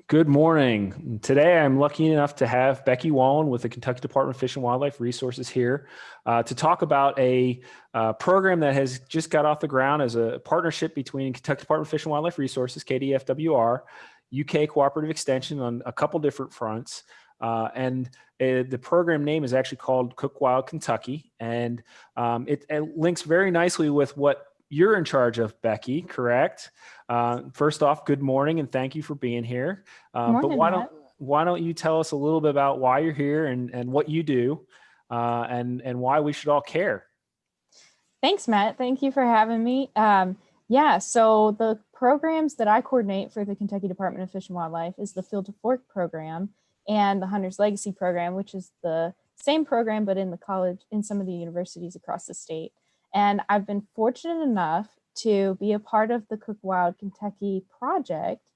Good morning. Today, I'm lucky enough to have Becky Wallen with the Kentucky Department of Fish and Wildlife Resources here to talk about a program that has just got off the ground as a partnership between Kentucky Department of Fish and Wildlife Resources, KDFWR, UK Cooperative Extension on a couple different fronts. The program name is actually called Cook Wild Kentucky, and it links very nicely with what you're in charge of, Becky, correct? First off, good morning and thank you for being here. Morning, but why don't you tell us a little bit about why you're here and what you do and why we should all care? Thanks, Matt. Thank you for having me. So the programs that I coordinate for the Kentucky Department of Fish and Wildlife is the Field to Fork program and the Hunter's Legacy program, which is the same program but in the college, in some of the universities across the state. And I've been fortunate enough to be a part of the Cook Wild Kentucky project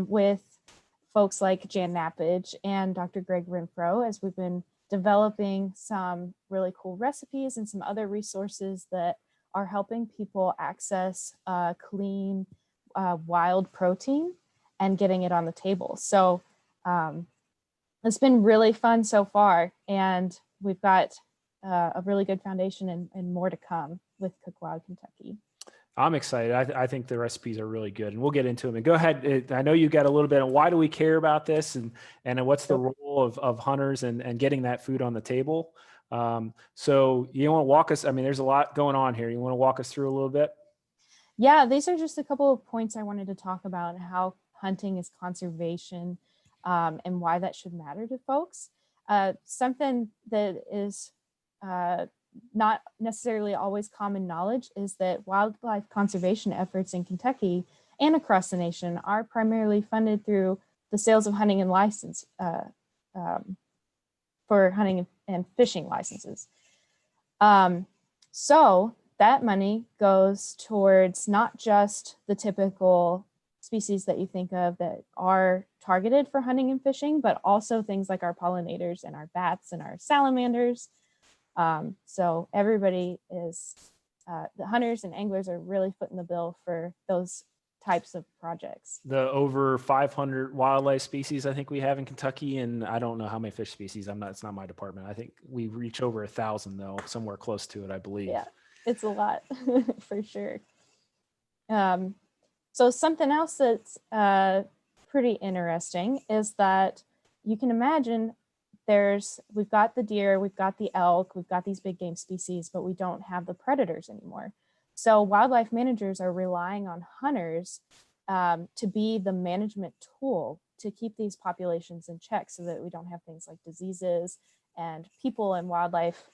with folks like Jan Nappage and Dr. Greg Renfro, as we've been developing some really cool recipes and some other resources that are helping people access clean wild protein and getting it on the table. So it's been really fun so far, and we've got a really good foundation and more to come with Cook Wild Kentucky. I'm excited. I think the recipes are really good, and we'll get into them. And go ahead. I know you got a little bit of why do we care about this, and what's the role of hunters and getting that food on the table. So you want to walk us? I mean, there's a lot going on here. You want to walk us through a little bit? Yeah, these are just a couple of points I wanted to talk about, how hunting is conservation and why that should matter to folks. Something that is not necessarily always common knowledge is that wildlife conservation efforts in Kentucky and across the nation are primarily funded through the sales of hunting and license for hunting and fishing licenses. So that money goes towards not just the typical species that you think of that are targeted for hunting and fishing, but also things like our pollinators and our bats and our salamanders. So everybody is, the hunters and anglers are really footing the bill for those types of projects. The over 500 wildlife species I think we have in Kentucky, and I don't know how many fish species. It's not my department. I think we reach over 1,000 though, somewhere close to it, I believe. Yeah, it's a lot for sure. So something else that's pretty interesting is that you can imagine we've got the deer, we've got the elk, we've got these big game species, but we don't have the predators anymore. So wildlife managers are relying on hunters to be the management tool to keep these populations in check so that we don't have things like diseases and people and wildlife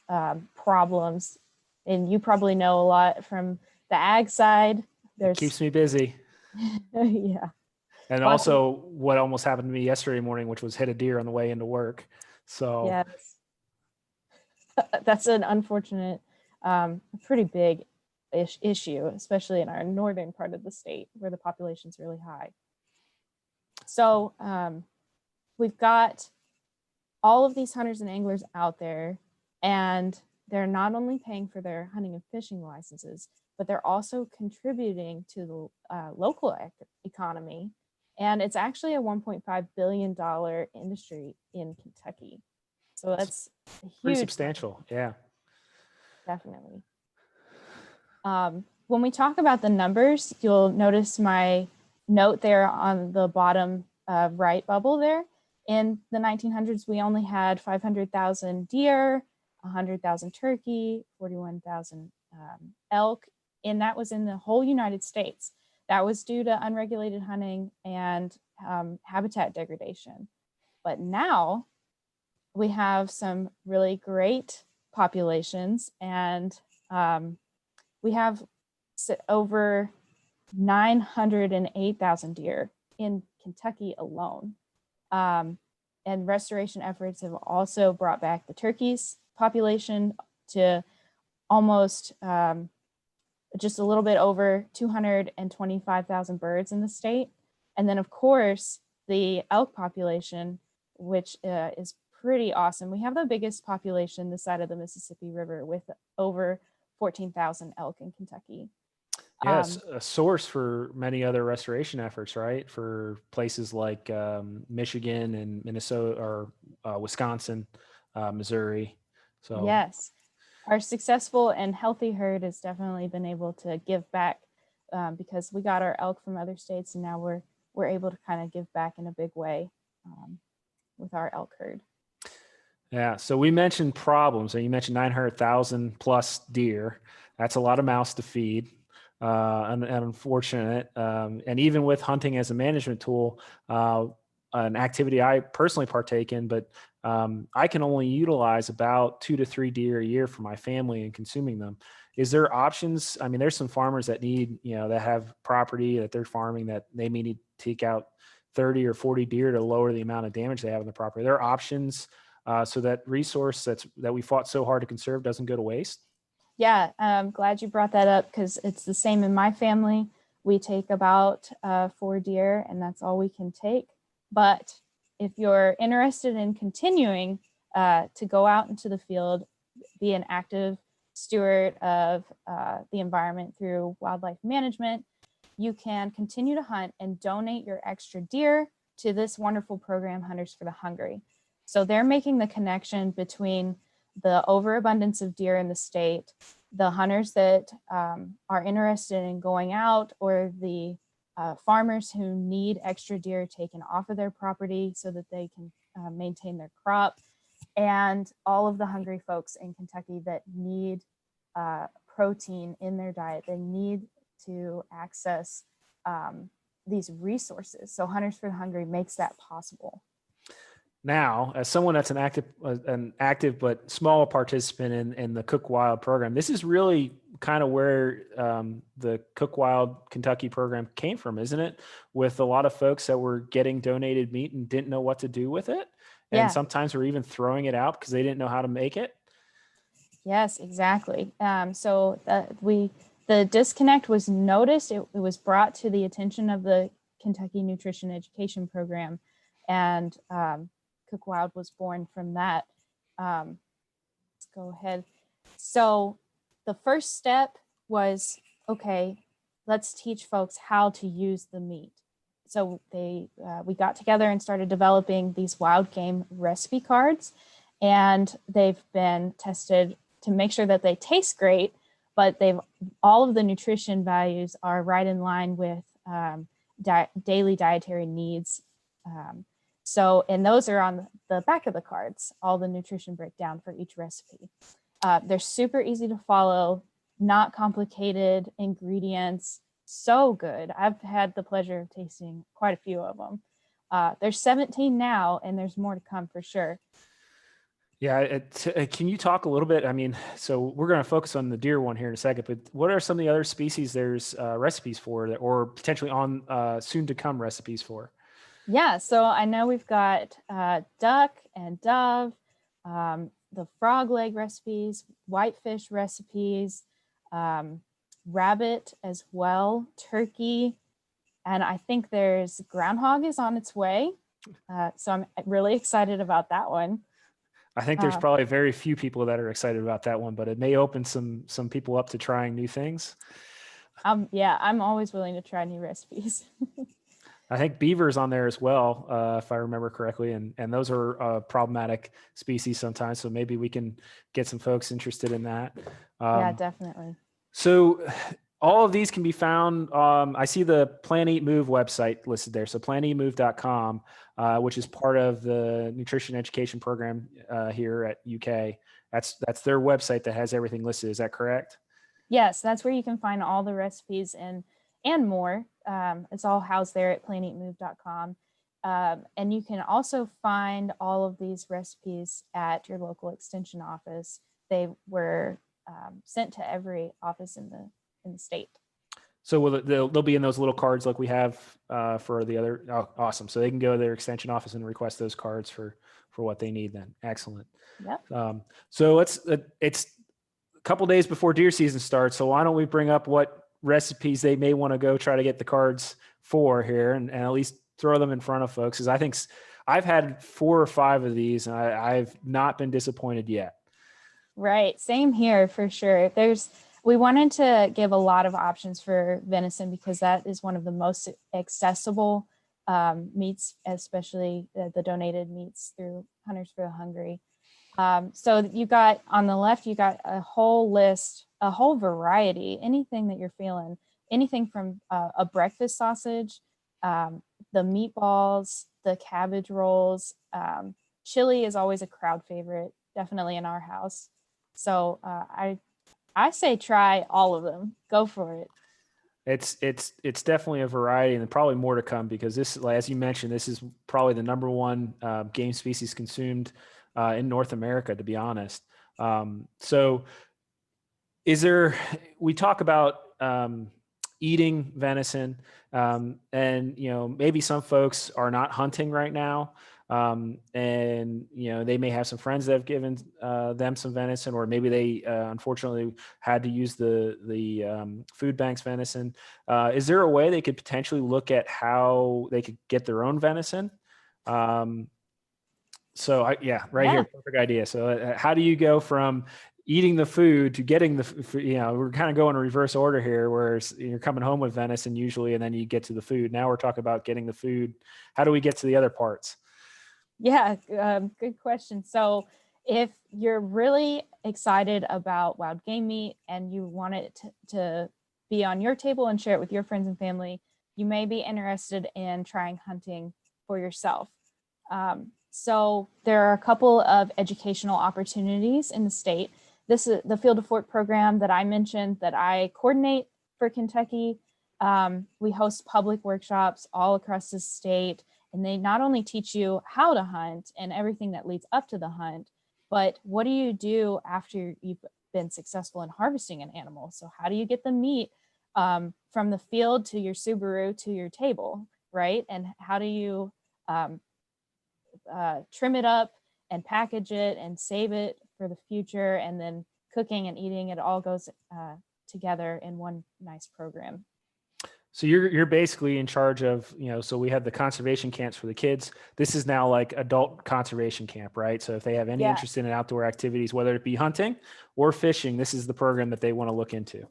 problems. And you probably know a lot from the ag side. It keeps me busy. Yeah. And also what almost happened to me yesterday morning, which was hit a deer on the way into work. So yes, that's an unfortunate, pretty big issue, especially in our northern part of the state where the population's really high. So we've got all of these hunters and anglers out there, and they're not only paying for their hunting and fishing licenses, but they're also contributing to the local economy. And it's actually a $1.5 billion industry in Kentucky. So that's a huge, pretty substantial. Yeah, definitely. When we talk about the numbers, you'll notice my note there on the bottom right bubble there. In the 1900s, we only had 500,000 deer, 100,000 turkey, 41,000 elk, and that was in the whole United States. That was due to unregulated hunting and habitat degradation. But now we have some really great populations, and we have over 908,000 deer in Kentucky alone. And restoration efforts have also brought back the turkeys population to almost just a little bit over 225,000 birds in the state. And then of course, the elk population, which is pretty awesome. We have the biggest population this side of the Mississippi River with over 14,000 elk in Kentucky. Yes, a source for many other restoration efforts, right? For places like Michigan and Minnesota or Wisconsin, Missouri. So Yes, our successful and healthy herd has definitely been able to give back because we got our elk from other states, and now we're able to kind of give back in a big way with our elk herd. yeah, so we mentioned problems, and you mentioned 900,000 plus deer. That's a lot of mouths to feed. And unfortunate. And even with hunting as a management tool, an activity I personally partake in, but I can only utilize about 2 to 3 deer a year for my family and consuming them. Is there options? I mean, there's some farmers that need, that have property that they're farming that they may need to take out 30 or 40 deer to lower the amount of damage they have in the property. There are options so that resource that we fought so hard to conserve doesn't go to waste. Yeah, I'm glad you brought that up because it's the same in my family. We take about 4 deer, and that's all we can take. But if you're interested in continuing to go out into the field, be an active steward of the environment through wildlife management, you can continue to hunt and donate your extra deer to this wonderful program, Hunters for the Hungry. So they're making the connection between the overabundance of deer in the state, the hunters that are interested in going out, or the farmers who need extra deer taken off of their property so that they can maintain their crop, and all of the hungry folks in Kentucky that need protein in their diet. They need to access these resources. So Hunters for the Hungry makes that possible. Now, as someone that's an active but small participant in the Cook Wild program, this is really kind of where the Cook Wild Kentucky program came from, isn't it? With a lot of folks that were getting donated meat and didn't know what to do with it. And sometimes were even throwing it out because they didn't know how to make it. Yes, exactly. So the disconnect was noticed. It was brought to the attention of the Kentucky Nutrition Education Program, and Cook Wild was born from that. Let's go ahead. So the first step was, okay, let's teach folks how to use the meat. So we got together and started developing these wild game recipe cards, and they've been tested to make sure that they taste great, but all of the nutrition values are right in line with daily dietary needs. And those are on the back of the cards, all the nutrition breakdown for each recipe. They're super easy to follow, not complicated ingredients, so good. I've had the pleasure of tasting quite a few of them. There's 17 now, and there's more to come for sure. Yeah. Can you talk a little bit? I mean, so we're going to focus on the deer one here in a second, but what are some of the other species there's recipes for or potentially on soon to come recipes for? Yeah, so I know we've got duck and dove, the frog leg recipes, whitefish recipes, rabbit as well, turkey, and I think there's groundhog is on its way. So I'm really excited about that one. I think there's probably very few people that are excited about that one, but it may open some people up to trying new things. Yeah, I'm always willing to try new recipes. I think beaver's on there as well, if I remember correctly, and those are problematic species sometimes. So maybe we can get some folks interested in that. Yeah, definitely. So all of these can be found. I see the Plan Eat Move website listed there. So planeatmove.com, which is part of the nutrition education program here at UK. That's their website that has everything listed. Is that correct? Yes, that's where you can find all the recipes and more. It's all housed there at planeatmove.com. And you can also find all of these recipes at your local extension office. They were sent to every office in the state. So they'll be in those little cards like we have for the other. Oh, awesome. So they can go to their extension office and request those cards for what they need then. Excellent. Yep. So it's a couple days before deer season starts. So why don't we bring up what recipes they may want to go try to get the cards for here and at least throw them in front of folks. Because I think I've had 4 or 5 of these and I've not been disappointed yet. Right. Same here for sure. There's We wanted to give a lot of options for venison because that is one of the most accessible meats, especially the donated meats through Hunters for the Hungry. So you got on the left, you got a whole list, a whole variety, anything that you're feeling, anything from a breakfast sausage, the meatballs, the cabbage rolls. Chili is always a crowd favorite, definitely in our house. So I say try all of them. Go for it. It's definitely a variety, and probably more to come, because this, as you mentioned, this is probably the number one game species consumed in North America, to be honest. So we talk about eating venison, and maybe some folks are not hunting right now, and they may have some friends that have given them some venison, or maybe they unfortunately had to use the food bank's venison. Is there a way they could potentially look at how they could get their own venison? Here, perfect idea. So how do you go from eating the food to getting we're kind of going in reverse order here, where you're coming home with venison usually, and then you get to the food. Now we're talking about getting the food. How do we get to the other parts? Yeah, good question. So if you're really excited about wild game meat and you want it to be on your table and share it with your friends and family, you may be interested in trying hunting for yourself. So there are a couple of educational opportunities in the state. This is the Field to Fork program that I mentioned that I coordinate for Kentucky. We host public workshops all across the state, and they not only teach you how to hunt and everything that leads up to the hunt, but what do you do after you've been successful in harvesting an animal? So how do you get the meat from the field to your Subaru to your table, right? And how do you trim it up and package it and save it for the future, and then cooking and eating, it all goes together in one nice program. So you're basically in charge of, so we have the conservation camps for the kids. This is now like adult conservation camp, right? So if they have any interest in outdoor activities, whether it be hunting or fishing, this is the program that they want to look into.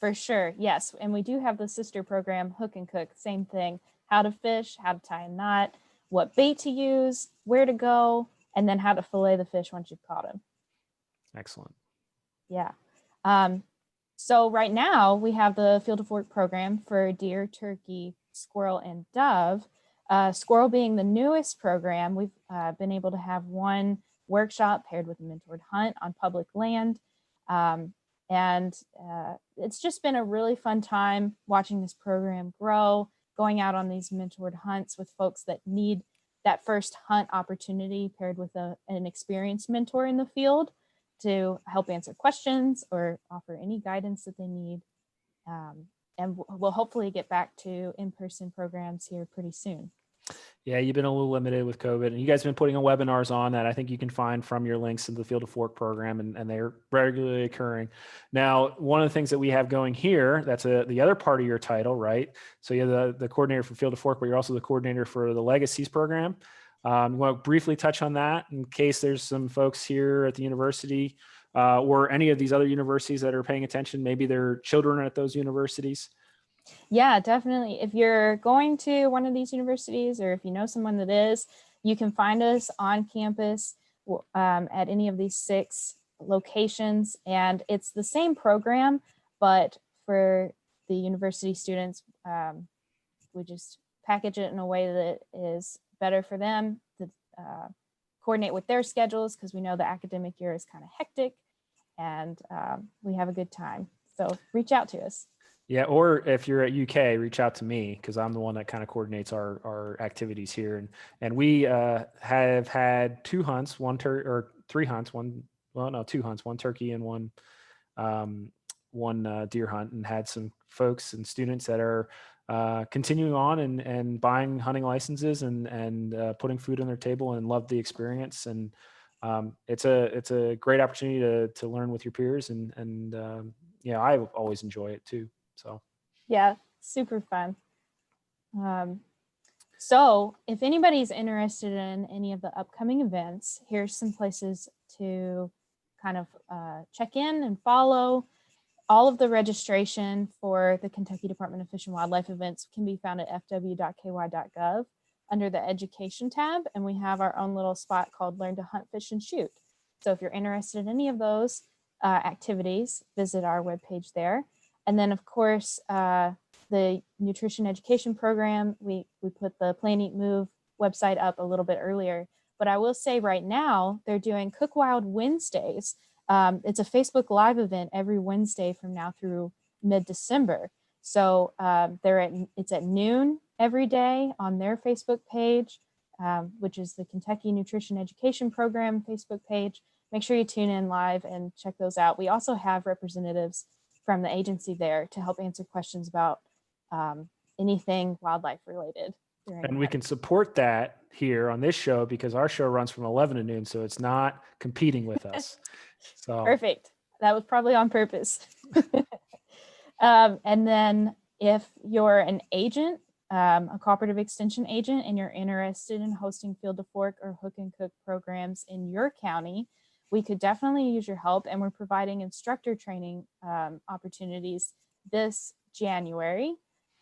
For sure, yes. And we do have the sister program, Hook and Cook, same thing. How to fish, how to tie a knot, what bait to use, where to go, and then how to fillet the fish once you've caught him. Excellent. Yeah. So right now we have the Field to Fork program for deer, turkey, squirrel, and dove. Squirrel being the newest program, we've been able to have one workshop paired with a mentored hunt on public land. And it's just been a really fun time watching this program grow, going out on these mentored hunts with folks that need that first hunt opportunity paired with an experienced mentor in the field to help answer questions or offer any guidance that they need. And we'll hopefully get back to in-person programs here pretty soon. Yeah, you've been a little limited with COVID, and you guys have been putting on webinars on that I think you can find from your links in the Field to Fork program, and they're regularly occurring. Now, one of the things that we have going here, that's the other part of your title, right? So you're the coordinator for Field to Fork, but you're also the coordinator for the Legacies program. You want to briefly touch on that in case there's some folks here at the university or any of these other universities that are paying attention, maybe their children are at those universities? Yeah, definitely. If you're going to one of these universities, or if you know someone that is, you can find us on campus at any of these 6 locations. And it's the same program, but for the university students, we just package it in a way that is better for them to coordinate with their schedules, because we know the academic year is kind of hectic, and we have a good time. So reach out to us. Yeah, or if you're at UK, reach out to me, because I'm the one that kind of coordinates our activities here. And we have had 2 hunts, 3 hunts, 2 hunts, 1 turkey and one deer hunt, and had some folks and students that are continuing on and buying hunting licenses and putting food on their table, and love the experience. And it's a great opportunity to learn with your peers, and I always enjoy it too. So yeah, super fun. So if anybody's interested in any of the upcoming events, here's some places to kind of check in and follow. all of the registration for the Kentucky Department of Fish and Wildlife events can be found at fw.ky.gov under the education tab. And we have our own little spot called Learn to Hunt, Fish, and Shoot. So if you're interested in any of those activities, visit our webpage there. And then of course, the nutrition education program, we put the Plan, Eat, Move website up a little bit earlier, but I will say right now they're doing Cook Wild Wednesdays. It's a Facebook Live event every Wednesday from now through mid-December. So it's at noon every day on their Facebook page, which is the Kentucky Nutrition Education Program Facebook page. Make sure you tune in live and check those out. We also have representatives from the agency there to help answer questions about anything wildlife related. And we can support that here on this show because our show runs from 11 to noon, so it's not competing with us. So perfect. That was probably on purpose. And then if you're an agent, a cooperative extension agent, and you're interested in hosting field to fork or hook and cook programs in your county, we could definitely use your help. And we're providing instructor training opportunities this January.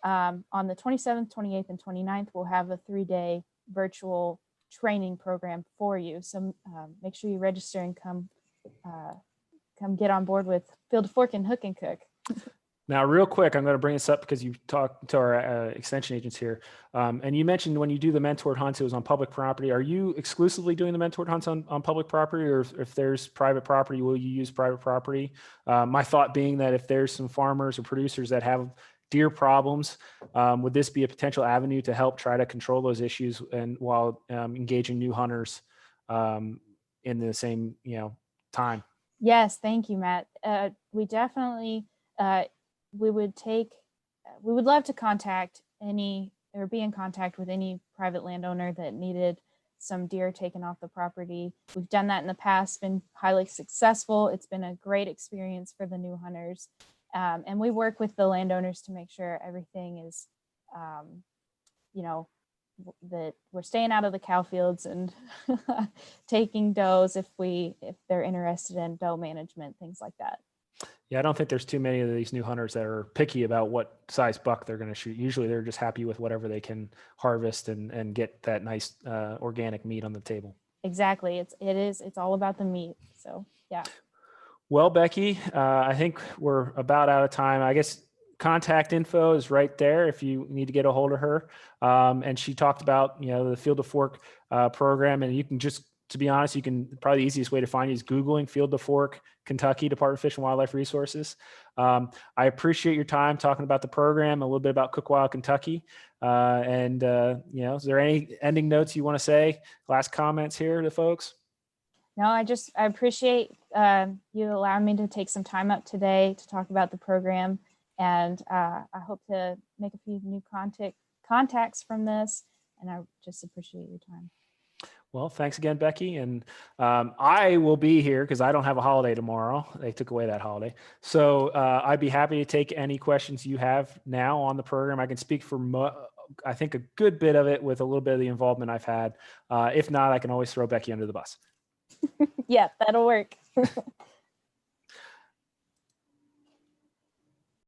On the 27th, 28th, and 29th, we'll have a 3-day virtual training program for you. So make sure you register and come get on board with Field to Fork and Hook and Cook. Now, real quick, I'm going to bring this up because you talked to our extension agents here. And you mentioned when you do the mentored hunts, it was on public property. Are you exclusively doing the mentored hunts on public property, or if there's private property, will you use private property? My thought being that if there's some farmers or producers that have deer problems, would this be a potential avenue to help try to control those issues and while engaging new hunters in the same time? Yes, thank you, Matt. We definitely we would love to contact be in contact with any private landowner that needed some deer taken off the property. We've done that in the past, been highly successful. It's been a great experience for the new hunters. And we work with the landowners to make sure everything is, that we're staying out of the cow fields and taking does if they're interested in doe management, things like that. Yeah, I don't think there's too many of these new hunters that are picky about what size buck they're going to shoot. Usually they're just happy with whatever they can harvest and get that nice organic meat on the table. Exactly. It's all about the meat. So yeah. Well, Becky, I think we're about out of time. I guess contact info is right there if you need to get a hold of her. And she talked about, the Field to Fork program, and you can just, to be honest, probably the easiest way to find you is Googling Field to Fork, Kentucky Department of Fish and Wildlife Resources. I appreciate your time talking about the program, a little bit about Cook Wild, Kentucky. Is there any ending notes you want to say? Last comments here to folks? No, I appreciate you allowing me to take some time up today to talk about the program. And I hope to make a few new contacts from this. And I just appreciate your time. Well, thanks again, Becky. And I will be here because I don't have a holiday tomorrow. They took away that holiday. So I'd be happy to take any questions you have now on the program. I can speak for, I think, a good bit of it with a little bit of the involvement I've had. If not, I can always throw Becky under the bus. Yeah, that'll work.